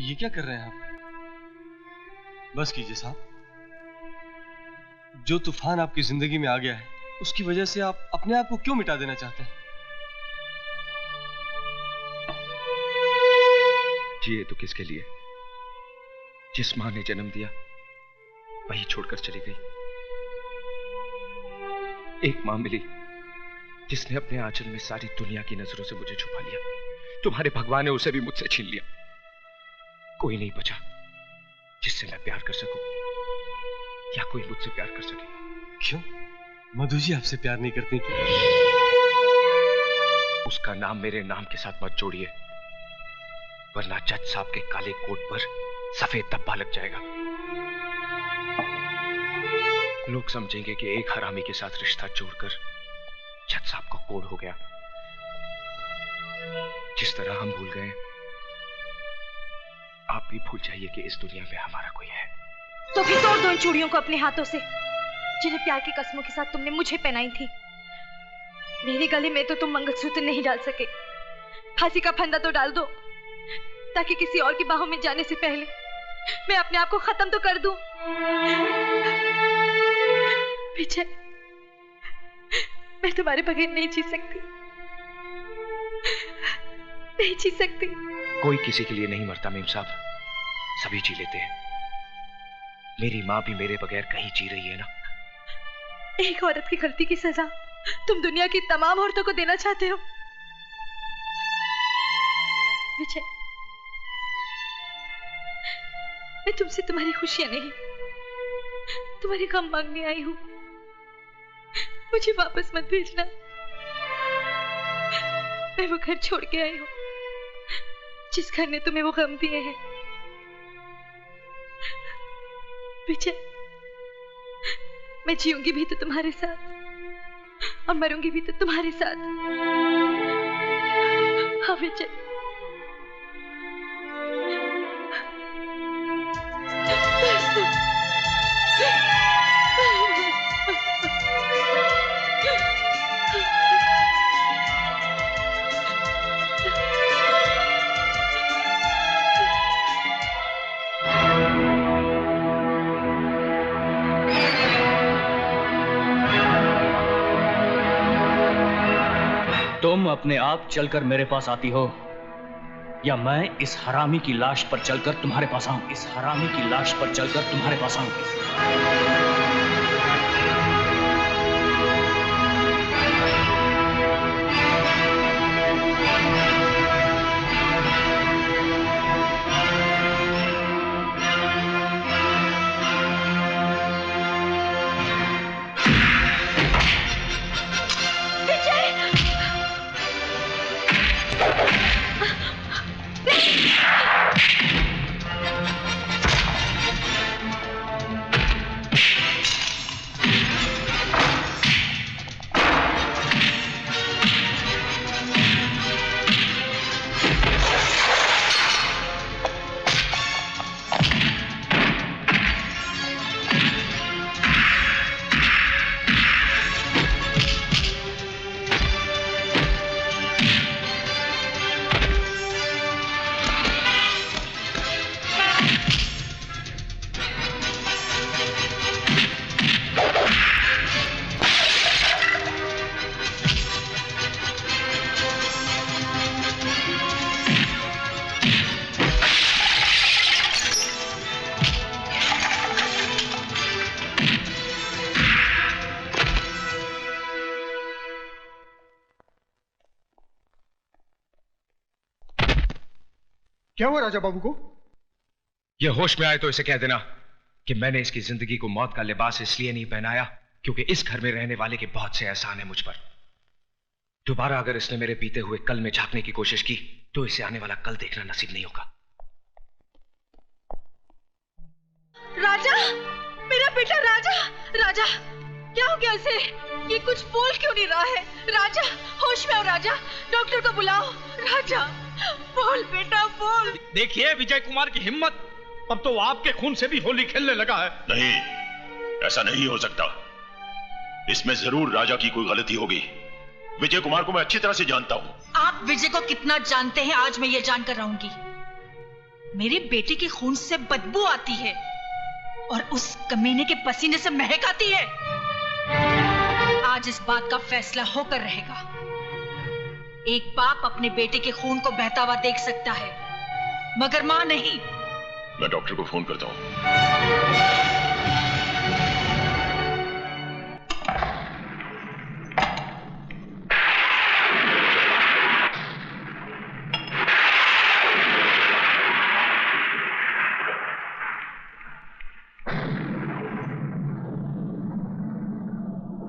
ये क्या कर रहे हैं आप? बस कीजिए साहब। जो तूफान आपकी जिंदगी में आ गया है, उसकी वजह से आप अपने आप को क्यों मिटा देना चाहते हैं? जिए तो किसके लिए? जिस मां ने जन्म दिया वही छोड़कर चली गई। एक मां मिली जिसने अपने आंचल में सारी दुनिया की नजरों से मुझे छुपा लिया। तुम्हारे भगवान ने उसे भी मुझसे छीन लिया। कोई नहीं बचा जिससे मैं प्यार कर सकूं या कोई मुझसे प्यार कर सके। क्यों? मधु जी आपसे प्यार नहीं करती क्या? उसका नाम मेरे नाम के साथ मत जोड़िए, वरना जज साहब के काले कोट पर सफेद धब्बा लग जाएगा। लोग समझेंगे कि एक हरामी के साथ रिश्ता जोड़कर जज साहब को कोड़ हो गया। जिस तरह हम भूल गए, आप भी भूल जाइए कि इस दुनिया में हमारा कोई है। तो फिर तोड़ दो इन चूड़ियों को अपने हाथों से, जिन्हें प्यार की कसमों के साथ तुमने मुझे पहनाई थी। मेरे गले में तो तुम मंगलसूत्र नहीं डाल सके। फांसी का फंदा तो डाल दो, ताकि किसी और की बाहों में जाने से पहले मैं अपने आप को खत्म तो कर दूं। विजय, मैं तुम्हारे बगैर नहीं जी सकती, नहीं जी सकती। कोई किसी के लिए नहीं मरता मेम साहब, सभी जी लेते हैं। मेरी माँ भी मेरे बगैर कहीं जी रही है ना। एक औरत की गलती की सजा तुम दुनिया की तमाम औरतों को देना चाहते हो। विजय, मैं तुमसे तुम्हारी खुशियां नहीं, तुम्हारे गम मांगने आई हूं। मुझे वापस मत भेजना। मैं वो घर छोड़ के आई हूं जिस घर ने तुम्हें वो गम दिए हैं। विजय, मैं जीऊंगी भी तो तुम्हारे साथ और मरूंगी भी तो तुम्हारे साथ। हाँ विजय। तुम अपने आप चलकर मेरे पास आती हो, या मैं इस हरामी की लाश पर चलकर तुम्हारे पास आऊं? इस हरामी की लाश पर चलकर तुम्हारे पास आऊं? क्या हुआ राजा बाबू को? ये होश में आए तो इसे कह देना कि मैंने इसकी जिंदगी को मौत का लिबास इसलिए नहीं पहनाया क्योंकि इस घर में रहने वाले के बहुत से एहसान है मुझ पर। दोबारा अगर इसने मेरे बीते हुए कल में झांकने की कोशिश की तो इसे आने वाला कल देखना नसीब नहीं होगा। राजा, मेरा बेटा राजा, राजा क्या हो गया इसे? ये कुछ बोल क्यों नहीं रहा है? राजा, होश में आओ राजा, डॉक्टर को बुलाओ। राजा बोल बेटा बोल। देखिए विजय कुमार की हिम्मत, अब तो आपके खून से भी होली खेलने लगा है। नहीं, ऐसा नहीं हो सकता। इसमें जरूर राजा की कोई गलती होगी। विजय कुमार को मैं अच्छी तरह से जानता हूं। आप विजय को कितना जानते हैं आज मैं ये जानकर रहूंगी। मेरे बेटे के खून से बदबू आती है और उस कमीने के पसीने से महक आती है। आज इस बात का फैसला होकर रहेगा। एक बाप अपने बेटे के खून को बहता हुआ देख सकता है, मगर मां नहीं। मैं डॉक्टर को फोन करता हूं।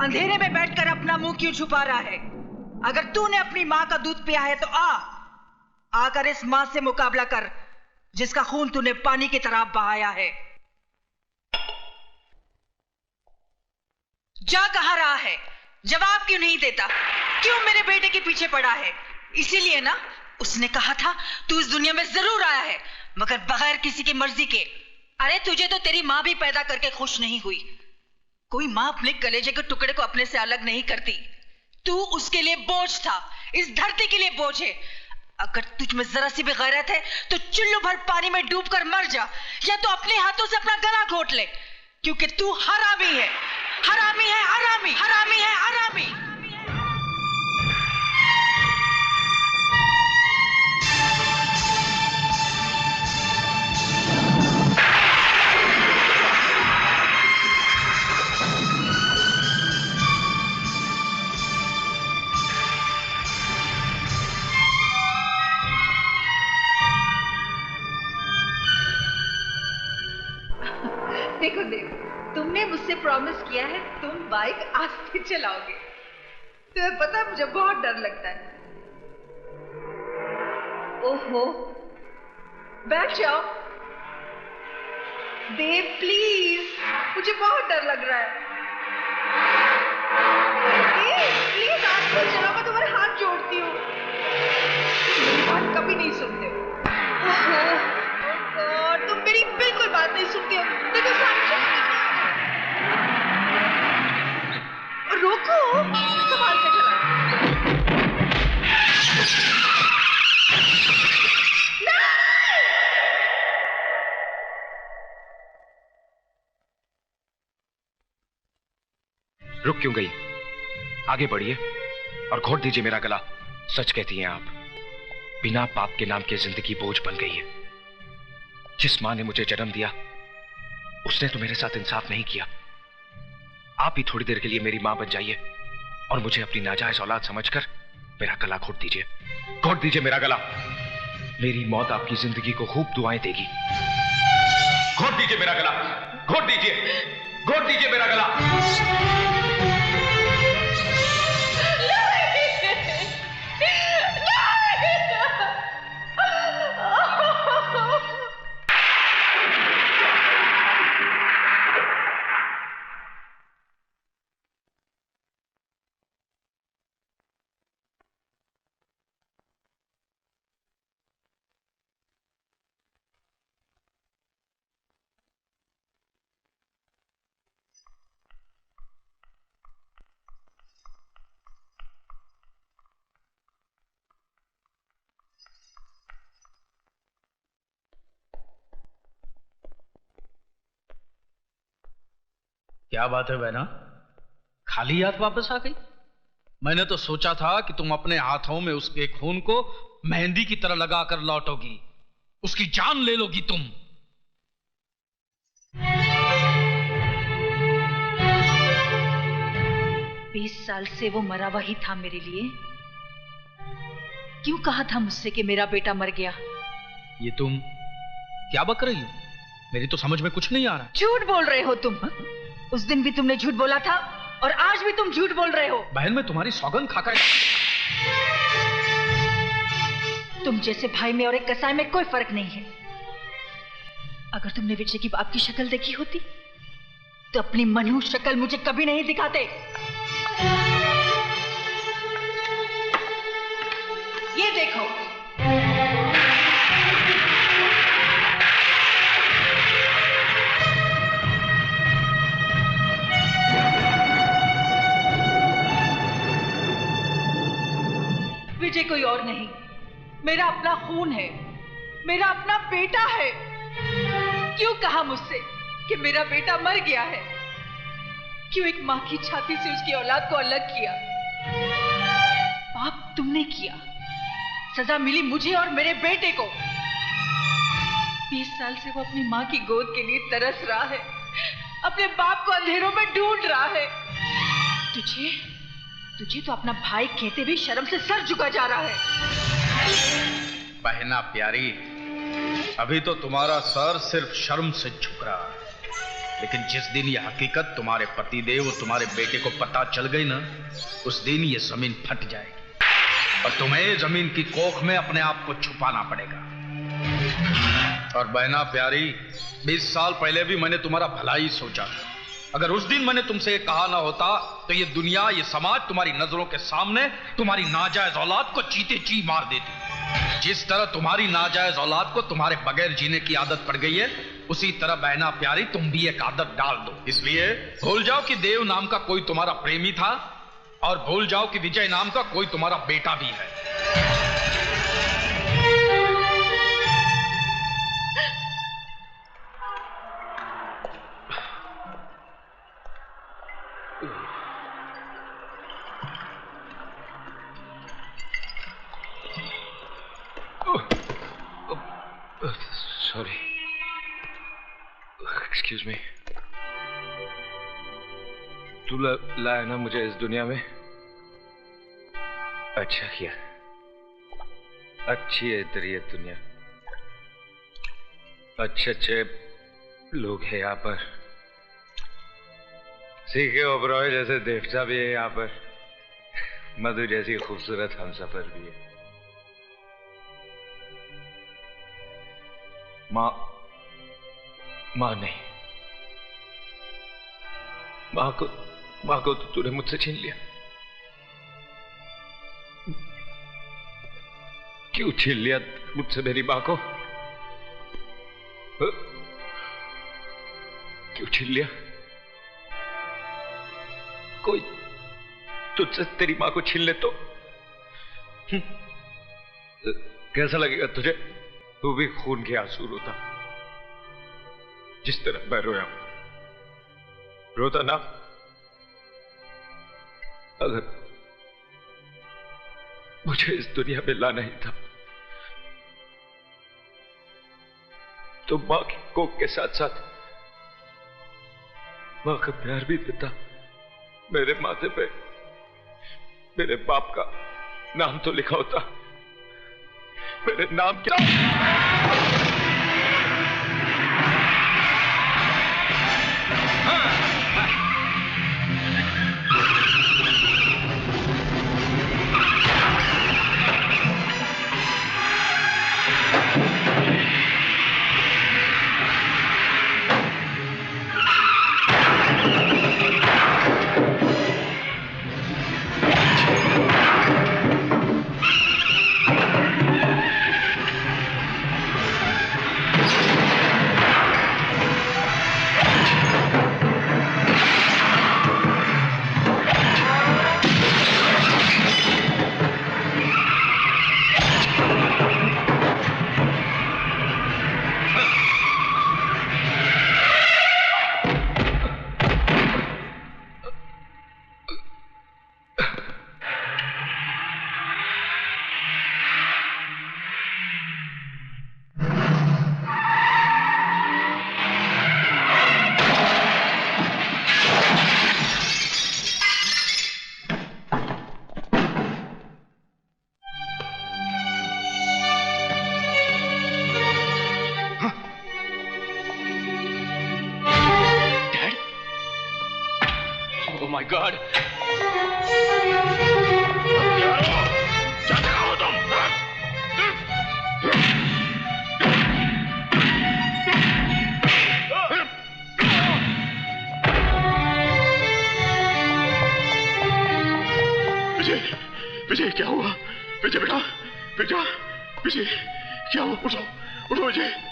अंधेरे में बैठकर अपना मुंह क्यों छुपा रहा है? अगर तूने अपनी मां का दूध पिया है तो आकर इस मां से मुकाबला कर जिसका खून तूने पानी की तरह बहाया है। जा कहाँ रहा है? जवाब क्यों नहीं देता? क्यों मेरे बेटे के पीछे पड़ा है? इसीलिए ना उसने कहा था तू इस दुनिया में जरूर आया है, मगर बगैर किसी की मर्जी के। अरे तुझे तो तेरी मां भी पैदा करके खुश नहीं हुई। कोई मां अपने कलेजे के टुकड़े को अपने से अलग नहीं करती। तू उसके लिए बोझ था, इस धरती के लिए बोझ है। अगर तुझ में जरा सी भी गैरत है तो चुल्लू भर पानी में डूबकर मर जा, या तो अपने हाथों से अपना गला घोट ले, क्योंकि तू हरामी है, हरामी है, हरामी, हरामी है, हरामी। देखो देखो, तुमने मुझसे प्रॉमिस किया है तुम बाइक आस्ते चलाओगे। तुम्हें पता मुझे बहुत डर लगता है। ओहो, बैठ जाओ। देव प्लीज, मुझे बहुत डर लग रहा है। देव प्लीज आस्ते चलाओ, मैं तुम्हारे हाथ जोड़ती हूँ। मेरी बात कभी नहीं सुनते हो। गॉड, तुम मेरी बिल्कुल बात नहीं सुनते हो। देखो रोको, संभाल के चला। रुक क्यों गई? आगे बढ़िए और घोट दीजिए मेरा गला। सच कहती हैं आप, बिना पाप के नाम की जिंदगी बोझ बन गई है। जिस मां ने मुझे जन्म दिया उसने तो मेरे साथ इंसाफ नहीं किया। आप ही थोड़ी देर के लिए मेरी मां बन जाइए और मुझे अपनी नाजायज औलाद समझकर मेरा गला घोट दीजिए। घोट दीजिए मेरा गला। मेरी मौत आपकी जिंदगी को खूब दुआएं देगी। घोट दीजिए मेरा गला, घोट दीजिए, घोट दीजिए मेरा गला। क्या बात है बहना, खाली हाथ वापस आ गई? मैंने तो सोचा था कि तुम अपने हाथों में उसके खून को मेहंदी की तरह लगाकर लौटोगी, उसकी जान ले लोगी तुम। 20 साल से वो मरा हुआ ही था मेरे लिए। क्यों कहा था मुझसे कि मेरा बेटा मर गया? ये तुम क्या बक रही हो? मेरी तो समझ में कुछ नहीं आ रहा। झूठ बोल रहे हो तुम। उस दिन भी तुमने झूठ बोला था और आज भी तुम झूठ बोल रहे हो। बहन, मैं तुम्हारी सौगंध खाकर। तुम जैसे भाई में और एक कसाई में कोई फर्क नहीं है। अगर तुमने विजय की बाप की शक्ल देखी होती तो अपनी मनहूस शक्ल मुझे कभी नहीं दिखाते। ये देखो, विजय कोई और नहीं, मेरा अपना खून है। मेरा अपना बेटा है। क्यों कहा मुझसे कि मेरा बेटा मर गया है? क्यों एक मां की छाती से उसकी औलाद को अलग किया? पाप तुमने किया, सजा मिली मुझे और मेरे बेटे को। 20 साल से वो अपनी मां की गोद के लिए तरस रहा है, अपने बाप को अंधेरों में ढूंढ रहा है। तुझे तो अपना भाई कहते भी शर्म से सर झुका जा रहा है। बहना प्यारी, अभी तो तुम्हारा सर सिर्फ शर्म से झुक रहा है, लेकिन जिस दिन यह हकीकत तुम्हारे पतिदेव और तुम्हारे बेटे को पता चल गई ना, उस दिन ये जमीन फट जाएगी और तुम्हें जमीन की कोख में अपने आप को छुपाना पड़ेगा। और बहना प्यारी, 20 साल पहले भी मैंने तुम्हारा भला ही सोचा था। अगर उस दिन मैंने तुमसे कहा ना होता तो ये दुनिया, ये समाज तुम्हारी नजरों के सामने तुम्हारी नाजायज औलाद को चीते जी मार देती। जिस तरह तुम्हारी नाजायज औलाद को तुम्हारे बगैर जीने की आदत पड़ गई है, उसी तरह बहना प्यारी तुम भी एक आदत डाल दो। इसलिए भूल जाओ कि देव नाम का कोई तुम्हारा प्रेमी था और भूल जाओ कि विजय नाम का कोई तुम्हारा बेटा भी है। Sorry, excuse me. तू लाया ना मुझे इस दुनिया में, अच्छा किया। अच्छी है तेरी ये दुनिया, अच्छे अच्छे लोग हैं यहाँ पर। सीखे ओबरॉय जैसे देवता भी है यहाँ पर, मधु जैसी खूबसूरत हमसफर भी है। माँ नहीं, माँ को तो तूने मुझसे छीन लिया। क्यों छीन लिया मुझसे मेरी माँ को? क्यों छीन लिया? कोई तुझसे तेरी माँ को छीन ले तो कैसा लगेगा तुझे? तू भी खून के आंसू रोता जिस तरह मैं रोया। रोता ना अगर मुझे इस दुनिया में लाना ही था तो मां की कोख के साथ साथ मां का प्यार भी देता। मेरे माथे पे मेरे बाप का नाम तो लिखा होता। मेरे नाम क्या? विजय क्या हुआ? विजय बेटा, विजय क्या हुआ? उठो, उठो विजय।